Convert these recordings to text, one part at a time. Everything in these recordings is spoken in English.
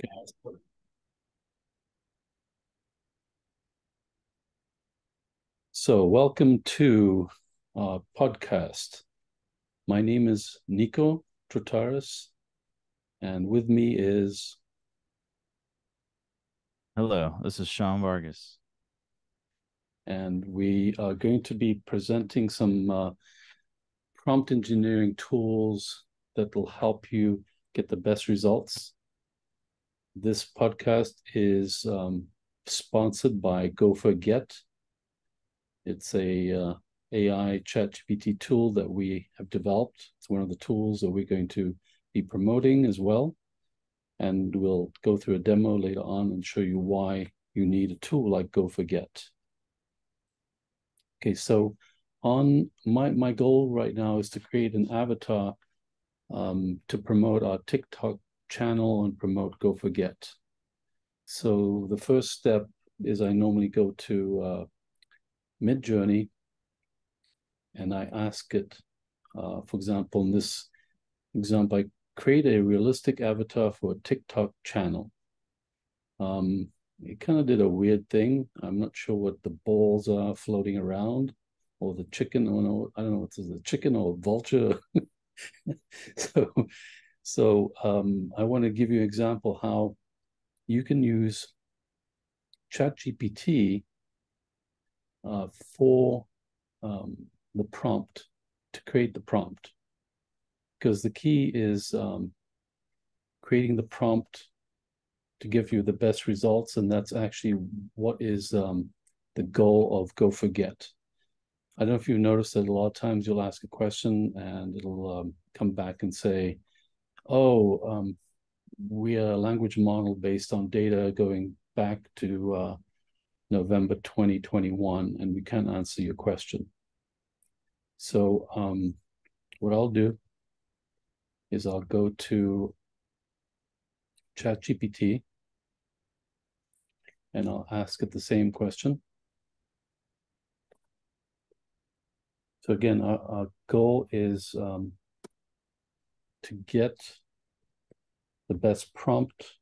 Yes. So, welcome to our podcast. My name is Nico Trotaris, and with me is, Hello, this is Sean Vargas. and we are going to be presenting some prompt engineering tools that will help you get the best results. This podcast is sponsored by GopherGet. It's a AI ChatGPT tool that we have developed. It's one of the tools that we're going to be promoting as well. And we'll go through a demo later on and show you why you need a tool like GopherGet. Okay, so on my goal right now is to create an avatar to promote our TikTok channel and promote GopherGet. So the first step is I normally go to Midjourney and I ask it, for example, in this example, I create a realistic avatar for a TikTok channel. It kind of did a weird thing. I'm not sure what the balls are floating around, or the chicken. Oh no, I don't know what this is, a chicken or a vulture. so, I want to give you an example how you can use ChatGPT for um, the prompt to create the prompt, because the key is creating the prompt to give you the best results, and that's actually what is the goal of GopherGet. I don't know if you've noticed that a lot of times you'll ask a question and it'll come back and say, "Oh, we are a language model based on data going back to November 2021, and we can't answer your question." So what I'll do is I'll go to ChatGPT and I'll ask it the same question. So again, our goal is to get the best prompt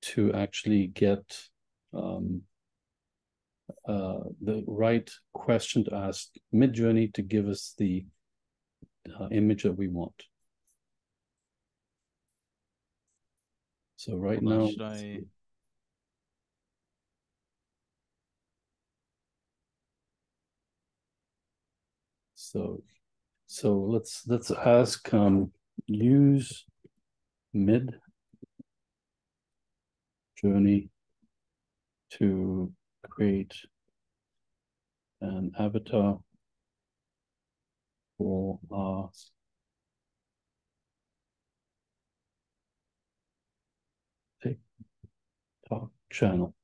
to actually get the right question to ask Midjourney to give us the image that we want. So right Hold on, now, should I? so let's ask use Mid Journey to create an avatar for our TikTok channel.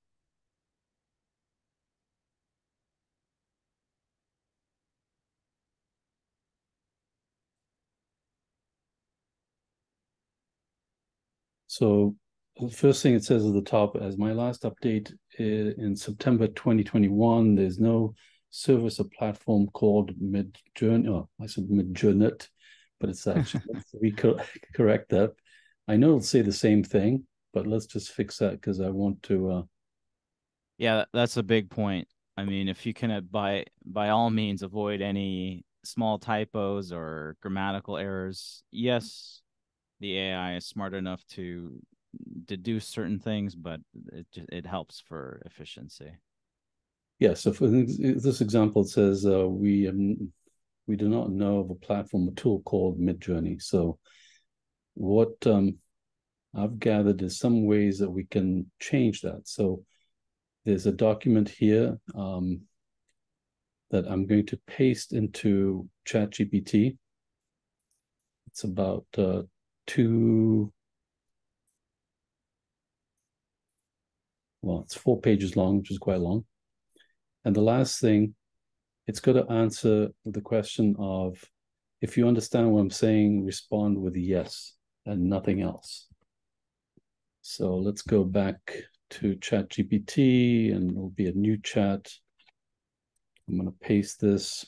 So the first thing it says at the top, as my last update in September 2021, there's no service or platform called Midjourney. Oh, I said Midjourney, but it's actually, let's correct that. I know it'll say the same thing, but let's just fix that because I want to. Yeah, that's a big point. I mean, if you can by all means avoid any small typos or grammatical errors, yes, the AI is smart enough to deduce certain things, but it helps for efficiency. Yeah, so for this example, it says we do not know of a platform or tool called Midjourney. So what I've gathered is some ways that we can change that. So there's a document here that I'm going to paste into ChatGPT. It's about it's 4 pages long, which is quite long. And the last thing, it's got to answer the question of, if you understand what I'm saying, respond with a yes and nothing else. So let's go back to ChatGPT and it'll be a new chat. I'm going to paste this.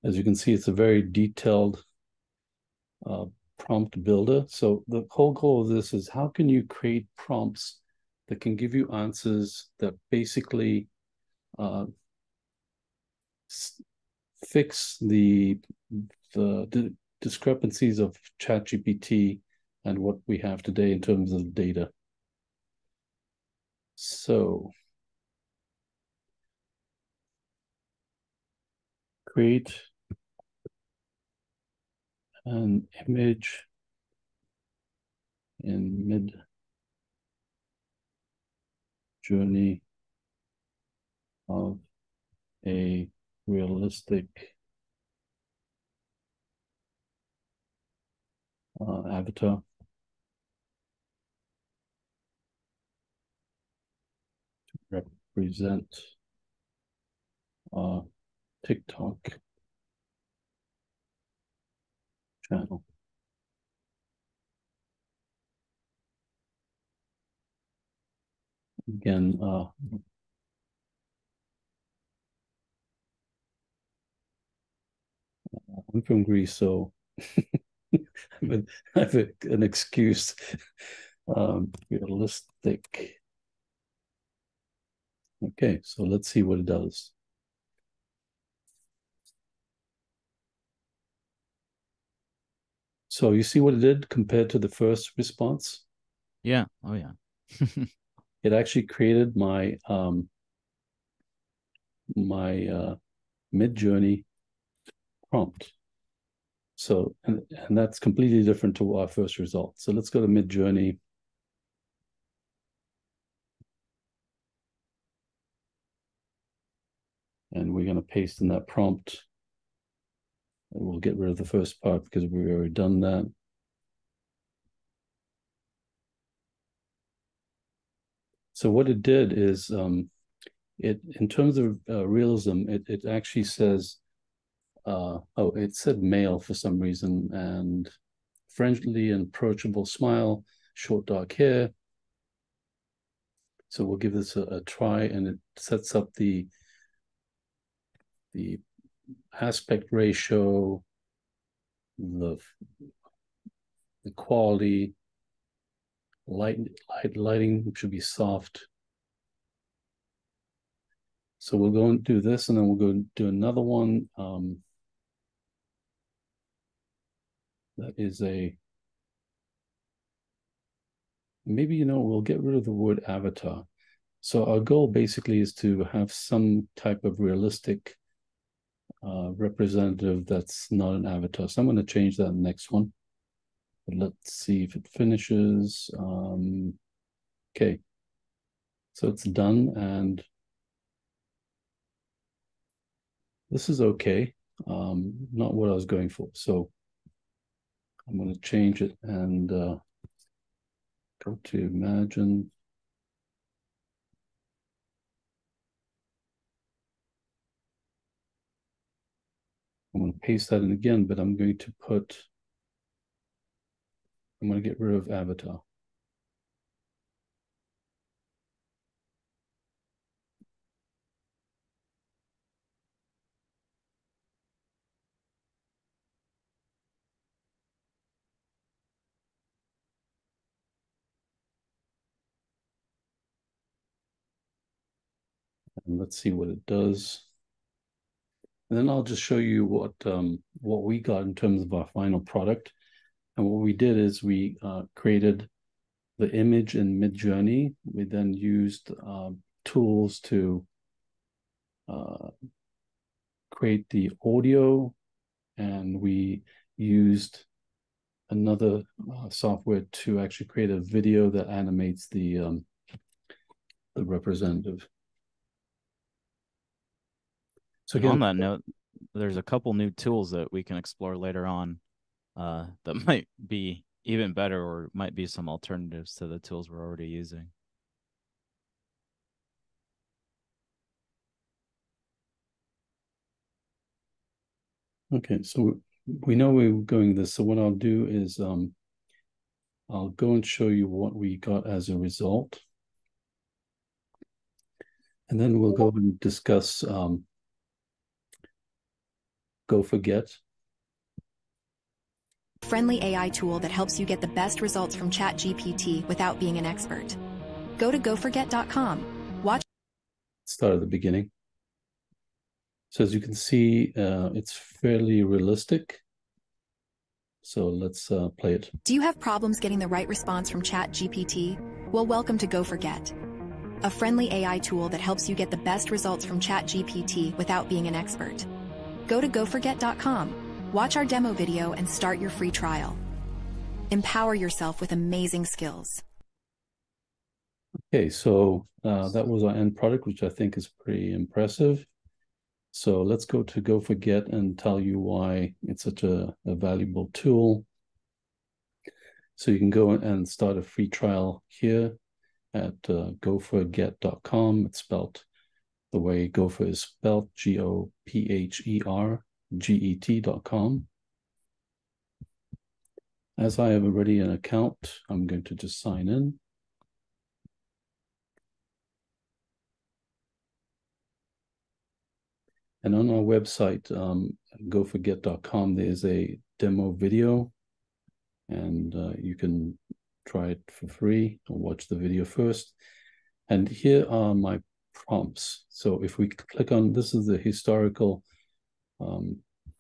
As you can see, it's a very detailed uh, prompt builder. So the whole goal of this is how can you create prompts that can give you answers that basically uh, fix the discrepancies of ChatGPT and what we have today in terms of data. So create an image in Mid Journey of a realistic avatar. Represent a TikTok channel. Again, I'm from Greece, so I have an excuse. Realistic. Okay, so let's see what it does. So you see what it did compared to the first response? Yeah. Oh yeah. It actually created my Mid-Journey prompt. So and that's completely different to our first result. So let's go to Mid-Journey. And we're going to paste in that prompt. And we'll get rid of the first part because we've already done that. So what it did is it, in terms of realism, it actually says, it said male for some reason, and friendly and approachable smile, short dark hair. So we'll give this a try, and it sets up the aspect ratio, the the quality, lighting should be soft. So we'll go and do this, and then we'll go and do another one. That is maybe, we'll get rid of the word avatar. So our goal basically is to have some type of realistic representative that's not an avatar. So I'm going to change that next one. But let's see if it finishes. Okay. So it's done, and this is okay. Not what I was going for. So I'm going to change it and go to Imagine. I'm going to paste that in again, but I'm going to get rid of avatar. And let's see what it does. And then I'll just show you what we got in terms of our final product. And what we did is we created the image in Midjourney. We then used tools to create the audio, and we used another software to actually create a video that animates the representative. So again, On that note, there's a couple new tools that we can explore later on that might be even better or might be some alternatives to the tools we're already using. okay, so we know we're going this. So what I'll do is I'll go and show you what we got as a result. And then we'll go and discuss Go Forget. Friendly AI tool that helps you get the best results from ChatGPT without being an expert. Go to goforget.com. Watch. Start at the beginning. So as you can see, it's fairly realistic. So let's play it. Do you have problems getting the right response from ChatGPT? Well, welcome to Go Forget, a friendly AI tool that helps you get the best results from ChatGPT without being an expert. Go to goforget.com. Watch our demo video and start your free trial. Empower yourself with amazing skills. Okay, so that was our end product, which I think is pretty impressive. So let's go to Go Forget and tell you why it's such a valuable tool. So you can go and start a free trial here at goforget.com. It's spelled the way Gopher is spelled, GOPHERGET.com. As I have already an account, I'm going to just sign in. And on our website, goforget.com, there's a demo video, and you can try it for free or watch the video first. And here are my prompts. So if we click on, this is the historical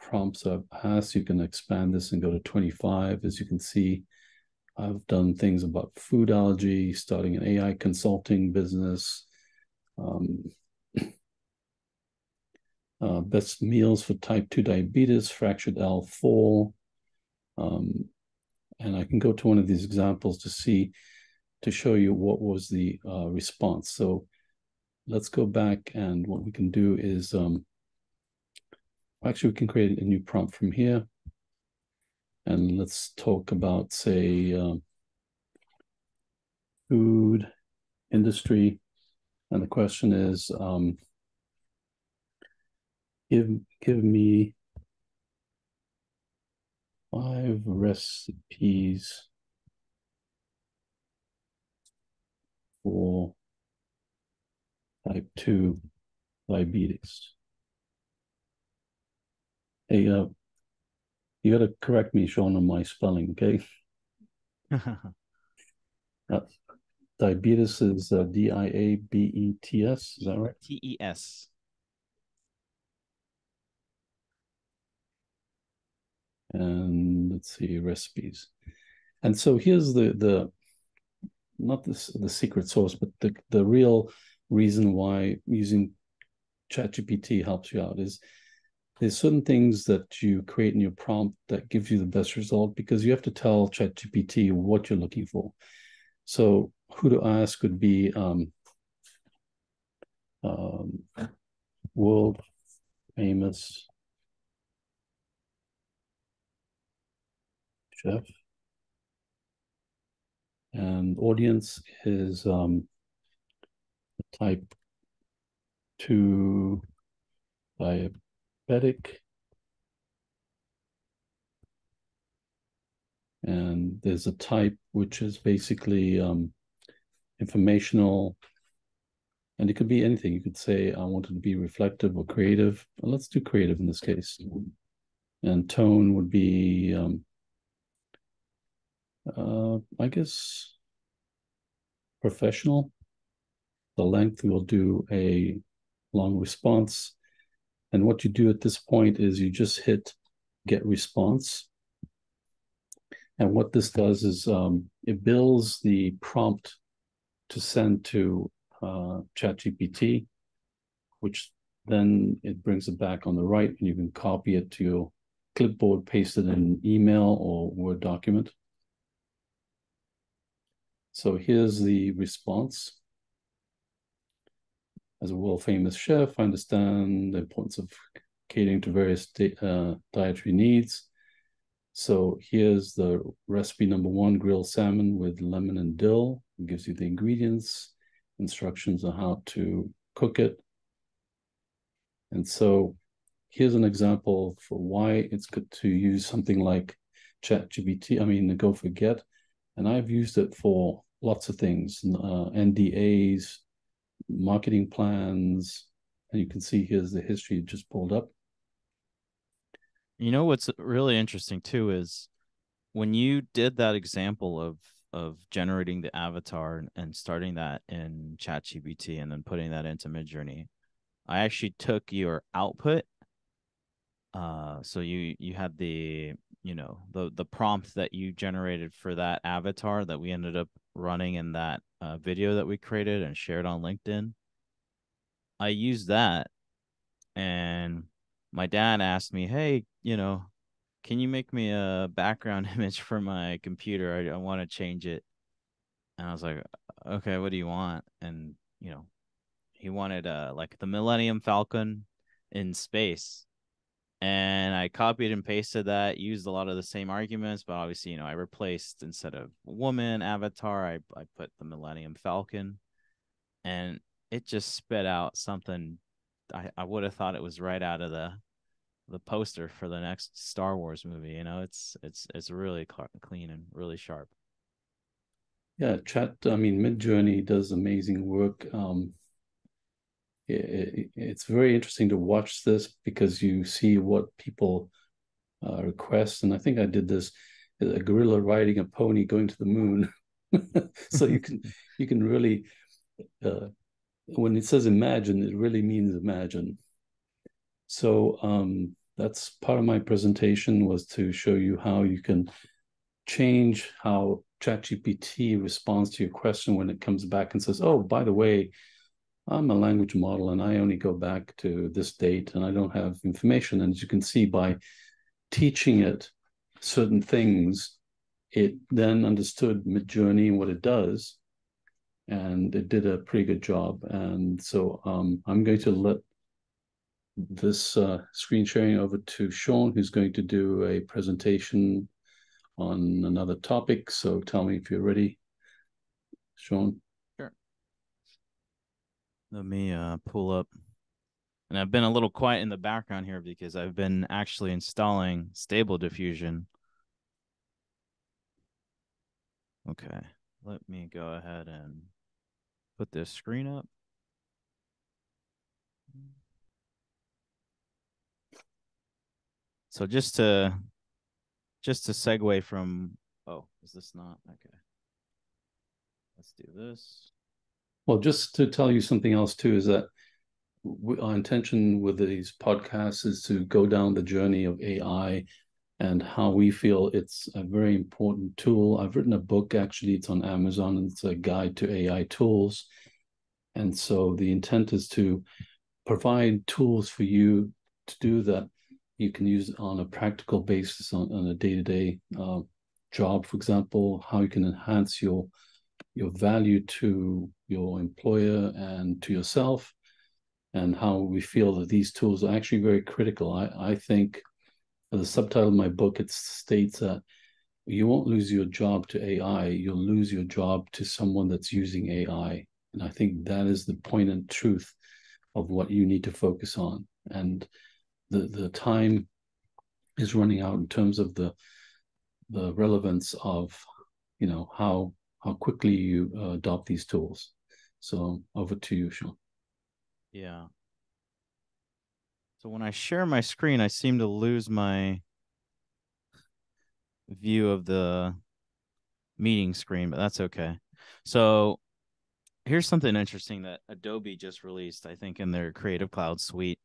prompts I've asked. You can expand this and go to 25. As you can see, I've done things about food allergy, starting an AI consulting business, best meals for type 2 diabetes, fractured L4. And I can go to one of these examples to show you what was the response. So let's go back, and what we can do is, actually we can create a new prompt from here. And let's talk about, say, food industry. And the question is, give me 5 recipes for type 2 diabetes. Hey, you got to correct me, Sean, on my spelling, okay? Diabetes is D-I-A-B-E-T-S, is that right? T-E-S. And let's see, recipes. And so here's the not the secret sauce, but the real reason why using ChatGPT helps you out is there's certain things that you create in your prompt that gives you the best result, because you have to tell ChatGPT what you're looking for. So who to ask would be world famous chef, and audience is type 2 diabetic, and there's a type which is basically informational, and it could be anything. You could say I want it to be reflective or creative. Well, let's do creative in this case. And tone would be I guess professional. The length, we'll do a long response. And what you do at this point is you just hit get response. And what this does is it builds the prompt to send to ChatGPT, which then it brings it back on the right, and you can copy it to your clipboard, paste it in an email or Word document. So here's the response. As a world-famous chef, I understand the importance of catering to various dietary needs. So here's the recipe number 1, grilled salmon with lemon and dill. It gives you the ingredients, instructions on how to cook it. And so here's an example for why it's good to use something like ChatGPT, the Go Forget. And I've used it for lots of things, NDAs, marketing plans, and you can see here's the history just pulled up. You know what's really interesting too is when you did that example of generating the avatar and starting that in ChatGPT and then putting that into Midjourney, I actually took your output. So you had the the prompt that you generated for that avatar that we ended up running in that video that we created and shared on LinkedIn. I used that, and my dad asked me, "Hey, can you make me a background image for my computer? I want to change it." And I was like, "Okay, what do you want?" And he wanted like the Millennium Falcon in space. And I copied and pasted that, used a lot of the same arguments, but obviously, I replaced, instead of woman avatar, I put the Millennium Falcon, and it just spit out something. I would have thought it was right out of the poster for the next Star Wars movie. It's really clean and really sharp. Yeah, I mean, Midjourney does amazing work. It's very interesting to watch this because you see what people request. And I think I did this, a gorilla riding a pony going to the moon. So you can really, when it says imagine, it really means imagine. So that's part of my presentation, was to show you how you can change how ChatGPT responds to your question when it comes back and says, oh, by the way, I'm a language model and I only go back to this date and I don't have information. And as you can see, by teaching it certain things, it then understood Midjourney and what it does, and it did a pretty good job. And so I'm going to let this screen sharing over to Sean, who's going to do a presentation on another topic. So tell me if you're ready, Sean. Sure. Let me pull up. And I've been a little quiet in the background here because I've been actually installing Stable Diffusion. Okay, let me go ahead and put this screen up. So just to segue from, oh, is this not okay? Let's do this. Well, just to tell you something else too, is that our intention with these podcasts is to go down the journey of AI and how we feel it's a very important tool. I've written a book, actually, it's on Amazon, and it's a guide to AI tools. And so the intent is to provide tools for you to do that you can use on a practical basis on a day-to-day job, for example, how you can enhance your value to your employer and to yourself, and how we feel that these tools are actually very critical. I think the subtitle of my book, it states that you won't lose your job to AI, you'll lose your job to someone that's using AI. And I think that is the point and truth of what you need to focus on. And the time is running out in terms of the relevance of how quickly you adopt these tools. So over to you, Sean. Yeah. So when I share my screen, I seem to lose my view of the meeting screen, but that's okay. So here's something interesting that Adobe just released, I think, in their Creative Cloud suite.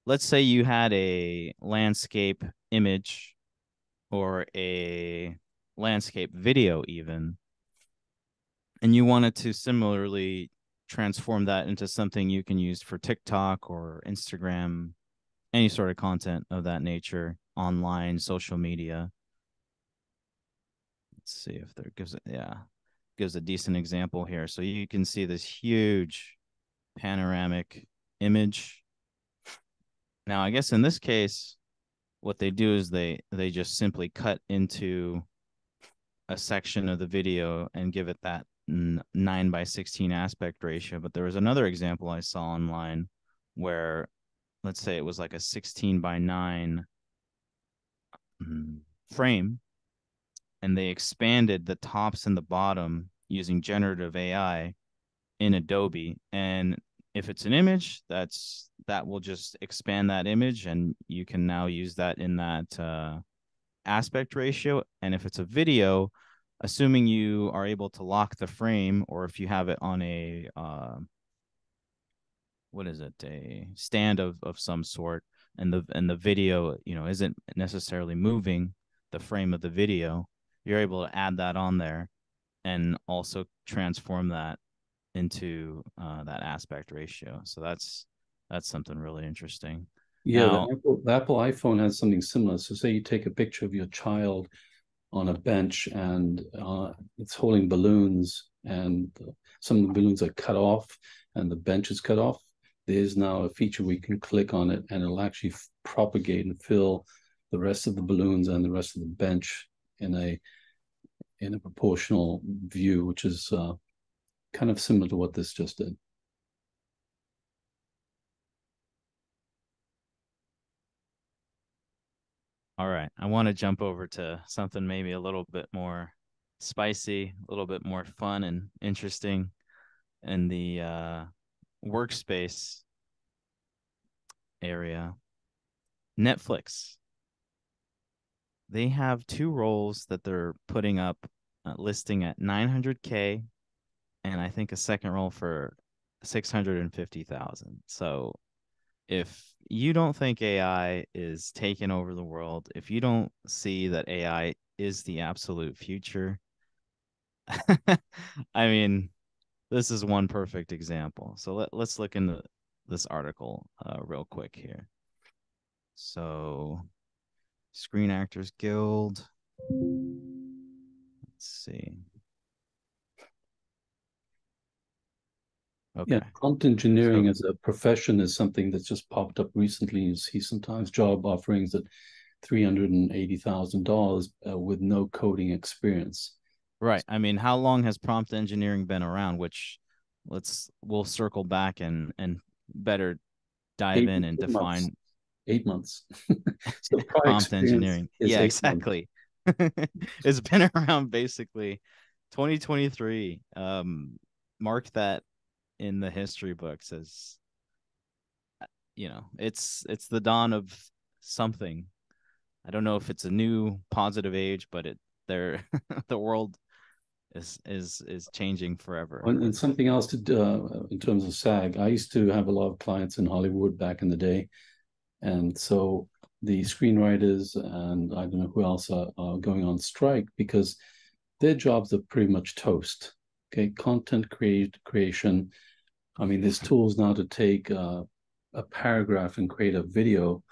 Let's say you had a landscape image or a landscape video even, and you wanted to similarly transform that into something you can use for TikTok or Instagram, any sort of content of that nature, online, social media. Let's see if there gives a decent example here. So you can see this huge panoramic image. Now, I guess in this case, what they do is they just simply cut into a section of the video and give it that 9:16 aspect ratio. But there was another example I saw online where, let's say it was like a 16:9 frame, and they expanded the tops and the bottom using generative AI in Adobe. And if it's an image, that's that will just expand that image, and you can now use that in that aspect ratio. And if it's a video, assuming you are able to lock the frame, or if you have it on a what is it, a stand of some sort, and the video, you know, isn't necessarily moving the frame of the video, you're able to add that on there and also transform that into that aspect ratio. So that's something really interesting. Yeah, Now, the Apple iPhone has something similar. So say you take a picture of your child on a bench and it's holding balloons, and some of the balloons are cut off and the bench is cut off. There's now a feature where you can click on it and it'll actually propagate and fill the rest of the balloons and the rest of the bench in a proportional view, which is kind of similar to what this just did. all right, I want to jump over to something maybe a little bit more spicy, a little bit more fun and interesting in the workspace area. Netflix. They have two roles that they're putting up, listing at 900K, and I think a second role for 650,000. So if you don't think AI is taking over the world, if you don't see that AI is the absolute future, I mean, this is one perfect example. So let's look into this article real quick here. So, Screen Actors Guild. Let's see. Okay. Yeah, prompt engineering as a profession is something that's just popped up recently. You see sometimes job offerings at $380,000 with no coding experience. Right. I mean, how long has prompt engineering been around? Which we'll circle back and better dive in and define 8 months. So prompt engineering. Yeah, 8 exactly. It's been around basically 2023. Mark that in the history books as, you know, it's the dawn of something. I don't know if it's a new positive age, but the world is changing forever. And something else to in terms of SAG, I used to have a lot of clients in Hollywood back in the day, and so the screenwriters and I don't know who else are going on strike because their jobs are pretty much toast. Okay, content creation. I mean, there's tools now to take a paragraph and create a video.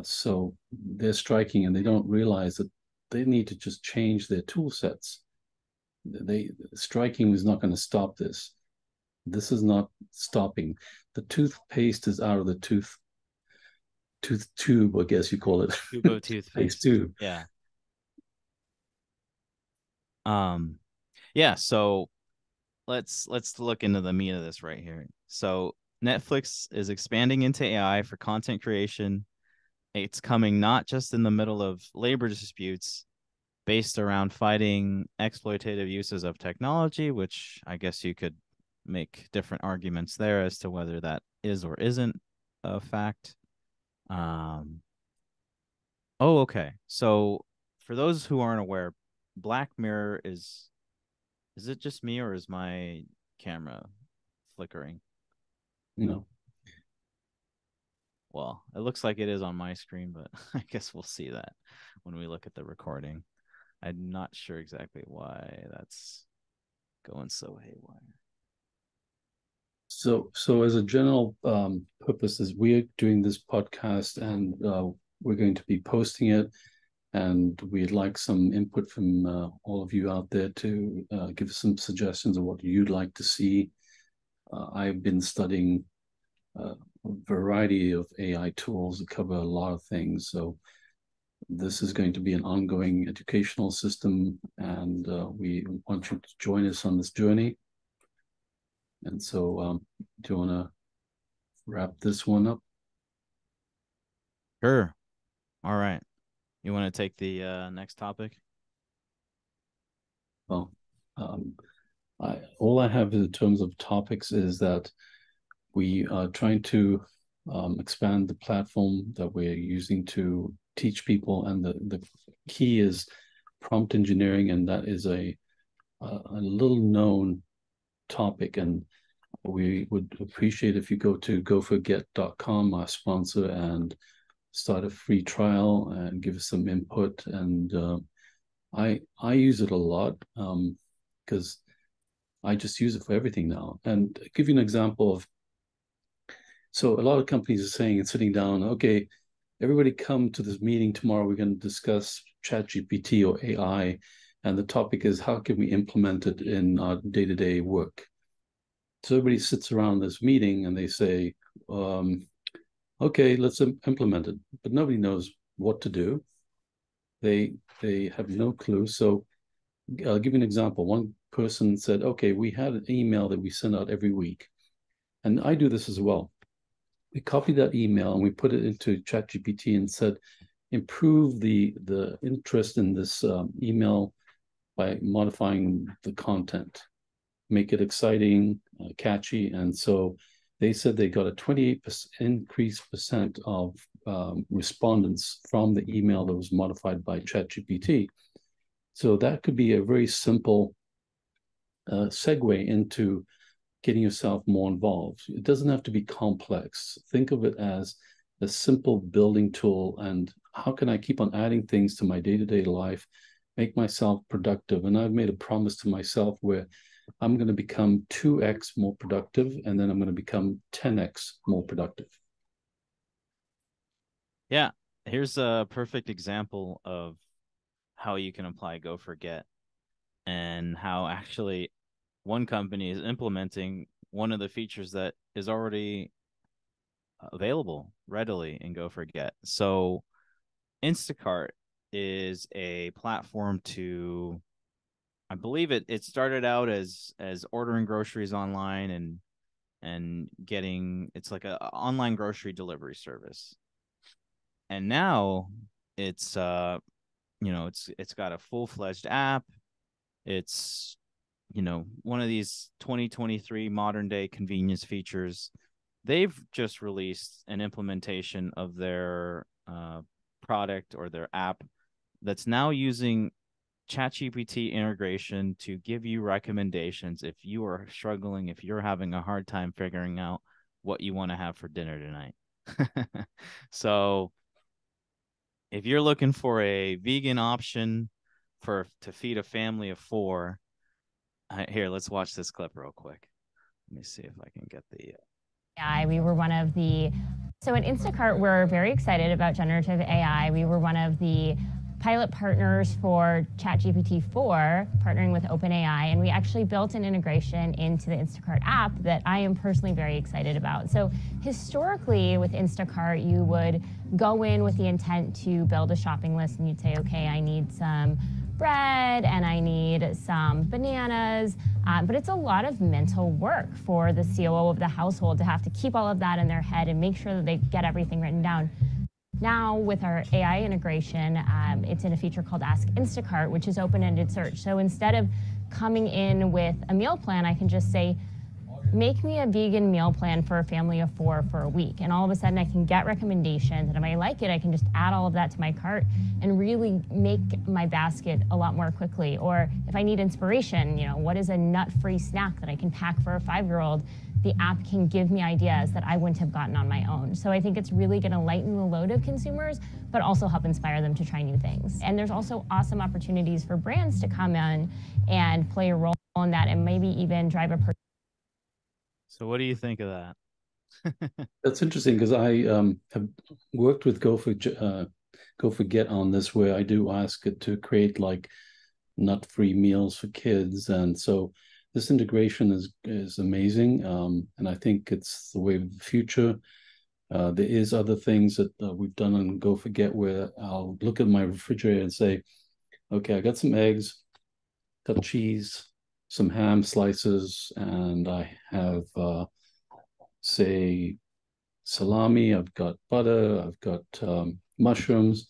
So they're striking, and they don't realize that they need to just change their tool sets. Striking is not going to stop this. This is not stopping. The toothpaste is out of the tooth tube, I guess you call it. Tube of toothpaste tube. Yeah. Yeah, so let's look into the meat of this right here. So Netflix is expanding into AI for content creation. It's coming not just in the middle of labor disputes based around fighting exploitative uses of technology, which I guess you could make different arguments there as to whether that is or isn't a fact. Oh, okay. So for those who aren't aware, Black Mirror is it just me, or is my camera flickering? No. Well, it looks like it is on my screen, but I guess we'll see that when we look at the recording. I'm not sure exactly why that's going so haywire. So as a general purpose, is we're doing this podcast and we're going to be posting it, and we'd like some input from all of you out there to give us some suggestions of what you'd like to see. I've been studying a variety of AI tools that cover a lot of things. So this is going to be an ongoing educational system, and we want you to join us on this journey. And so do you want to wrap this one up? Sure. All right. You want to take the next topic? Well, all I have in terms of topics is that we are trying to expand the platform that we're using to teach people. And the key is prompt engineering, and that is a little known topic. And we would appreciate if you go to goforget.com, our sponsor, and start a free trial and give us some input. And I use it a lot because I just use it for everything now. And I'll give you an example of, so a lot of companies are saying and sitting down, okay, everybody come to this meeting tomorrow. We're going to discuss ChatGPT or AI. And the topic is, how can we implement it in our day-to-day work? So everybody sits around this meeting and they say, okay, let's implement it. But nobody knows what to do. They have no clue. So I'll give you an example. One person said, okay, we had an email that we send out every week. And I do this as well. We copied that email and we put it into ChatGPT and said, improve the interest in this email by modifying the content, make it exciting, catchy. And so they said they got a 28% increase of respondents from the email that was modified by ChatGPT. So that could be a very simple segue into getting yourself more involved. It doesn't have to be complex. Think of it as a simple building tool, and how can I keep on adding things to my day-to-day life, make myself productive? And I've made a promise to myself where I'm going to become 2x more productive, and then I'm going to become 10x more productive. Yeah, here's a perfect example of how you can apply Go Forget, and how actually one company is implementing one of the features that is already available readily in Go Forget. So Instacart is a platform to, I believe it started out as ordering groceries online and getting, it's like a online grocery delivery service. And now it's it's got a full-fledged app. It's one of these 2023 modern day convenience features. They've just released an implementation of their product or their app that's now using ChatGPT integration to give you recommendations if you are struggling, if you're having a hard time figuring out what you want to have for dinner tonight. So if you're looking for a vegan option to feed a family of 4, here, let's watch this clip real quick. Let me see if I can get the AI. We were one of the, so at Instacart, we're very excited about generative AI. We were one of the pilot partners for ChatGPT 4, partnering with OpenAI, and we actually built an integration into the Instacart app that I am personally very excited about. So historically with Instacart, you would go in with the intent to build a shopping list, and you'd say, okay, I need some bread and I need some bananas, but it's a lot of mental work for the COO of the household to have to keep all of that in their head and make sure that they get everything written down. Now with our AI integration, it's in a feature called Ask Instacart, which is open-ended search. So instead of coming in with a meal plan, I can just say, make me a vegan meal plan for a family of 4 for a week. And all of a sudden I can get recommendations, and if I like it, I can just add all of that to my cart and really make my basket a lot more quickly. Or if I need inspiration, what is a nut-free snack that I can pack for a 5-year-old? The app can give me ideas that I wouldn't have gotten on my own. So I think it's really gonna lighten the load of consumers, but also help inspire them to try new things. And there's also awesome opportunities for brands to come in and play a role in that, and maybe even drive a purchase. So what do you think of that? That's interesting, because I have worked with Go Forget on this, where I do ask it to create like nut-free meals for kids. And so this integration is amazing, and I think it's the way of the future. There is other things that we've done on Go Forget, where I'll look at my refrigerator and say, okay, I got some eggs, got cheese, some ham slices, and I have, say, salami, I've got butter, I've got mushrooms.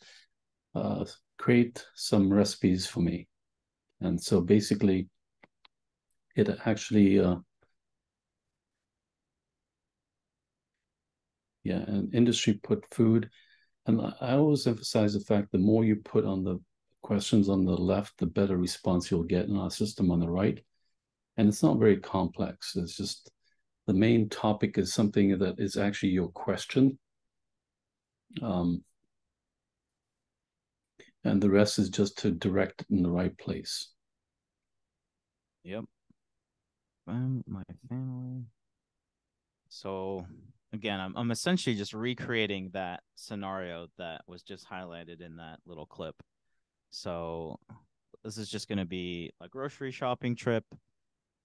Create some recipes for me. And so basically, it actually Yeah, and industry put food, and I always emphasize the fact the more you put on the questions on the left, the better response you'll get in our system on the right. And it's not very complex. It's just the main topic is something that is actually your question. And the rest is just to direct it in the right place. Yep. My family. So again, I'm essentially just recreating that scenario that was just highlighted in that little clip. So this is just going to be a grocery shopping trip.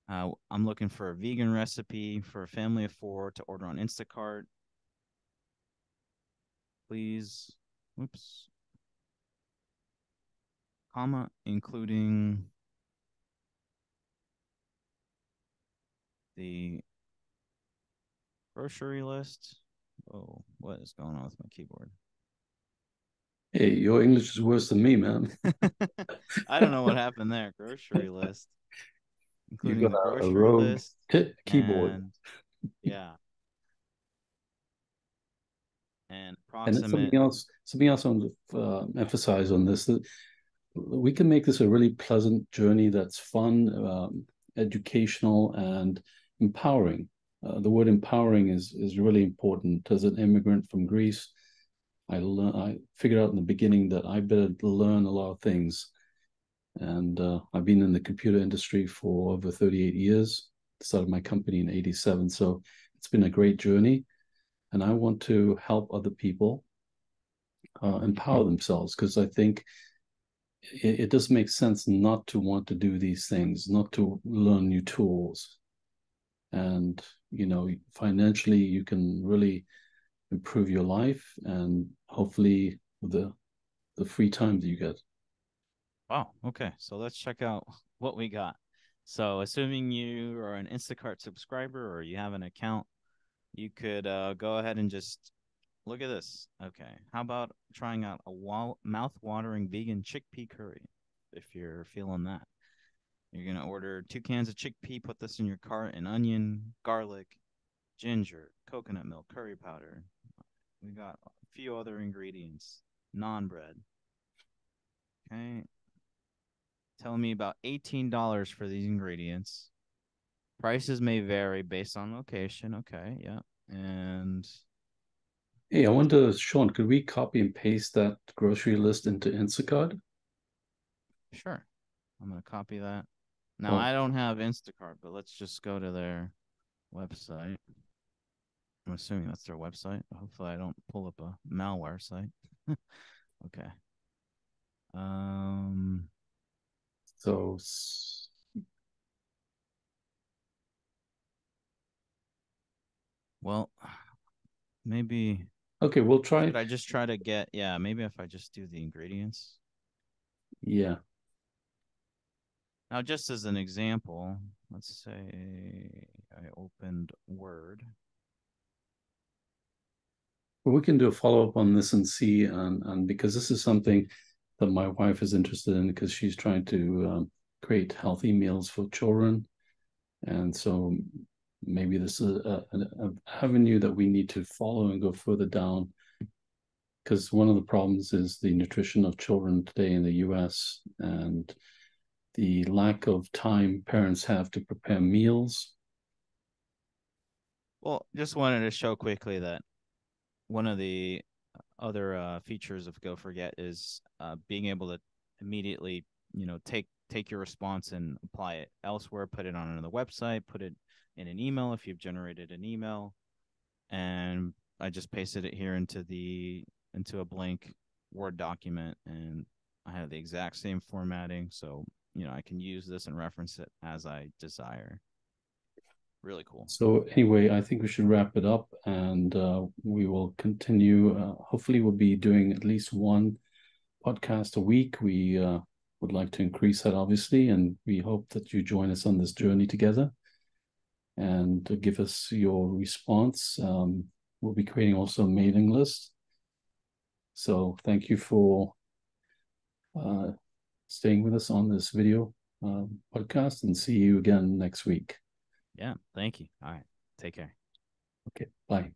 I'm looking for a vegan recipe for a family of 4 to order on Instacart. Please, whoops, comma, including the grocery list. Oh, what is going on with my keyboard? Hey, your English is worse than me, man. I don't know what happened there. Grocery list, You including got the a grocery rogue list keyboard. and yeah, and And then approximate. something else I want to emphasize on this, that we can make this a really pleasant journey that's fun, educational, and empowering. The word empowering is really important. As an immigrant from Greece, I figured out in the beginning that I better learn a lot of things. And I've been in the computer industry for over 38 years. Started my company in 87. So it's been a great journey. And I want to help other people empower themselves, because I think it does make sense not to want to do these things, not to learn new tools. And, financially, you can really improve your life and hopefully the free time that you get. Wow. Okay. So let's check out what we got. So assuming you are an Instacart subscriber or you have an account, you could go ahead and just look at this. Okay. How about trying out a mouth-watering vegan chickpea curry if you're feeling that? You're going to order 2 cans of chickpea, put this in your cart, and onion, garlic, ginger, coconut milk, curry powder. We got a few other ingredients. Naan bread. Okay. Telling me about $18 for these ingredients. Prices may vary based on location. Okay, yeah. And Hey, I wonder, Sean, could we copy and paste that grocery list into Instacart? sure, I'm going to copy that. Now, Oh, I don't have Instacart, but let's just go to their website. I'm assuming that's their website. Hopefully, I don't pull up a malware site. Okay. so Well, maybe okay, we'll try. should I just try to get, yeah, maybe if I just do the ingredients. Yeah. Now, just as an example, let's say I opened Word. Well, we can do a follow-up on this and see, and because this is something that my wife is interested in, because she's trying to create healthy meals for children. And so maybe this is an avenue that we need to follow and go further down, because one of the problems is the nutrition of children today in the US and the lack of time parents have to prepare meals. Well, just wanted to show quickly that one of the other features of Go Forget is being able to immediately, take your response and apply it elsewhere, put it on another website, put it in an email if you've generated an email, and I just pasted it here into a blank Word document, and I have the exact same formatting, so I can use this and reference it as I desire. Really cool. So anyway, I think we should wrap it up, and we will continue. Hopefully, we'll be doing at least one podcast a week. We would like to increase that, obviously, and we hope that you join us on this journey together and give us your response. We'll be creating also a mailing list. So thank you for staying with us on this video podcast, and see you again next week. Yeah, thank you. All right, take care. Okay, bye.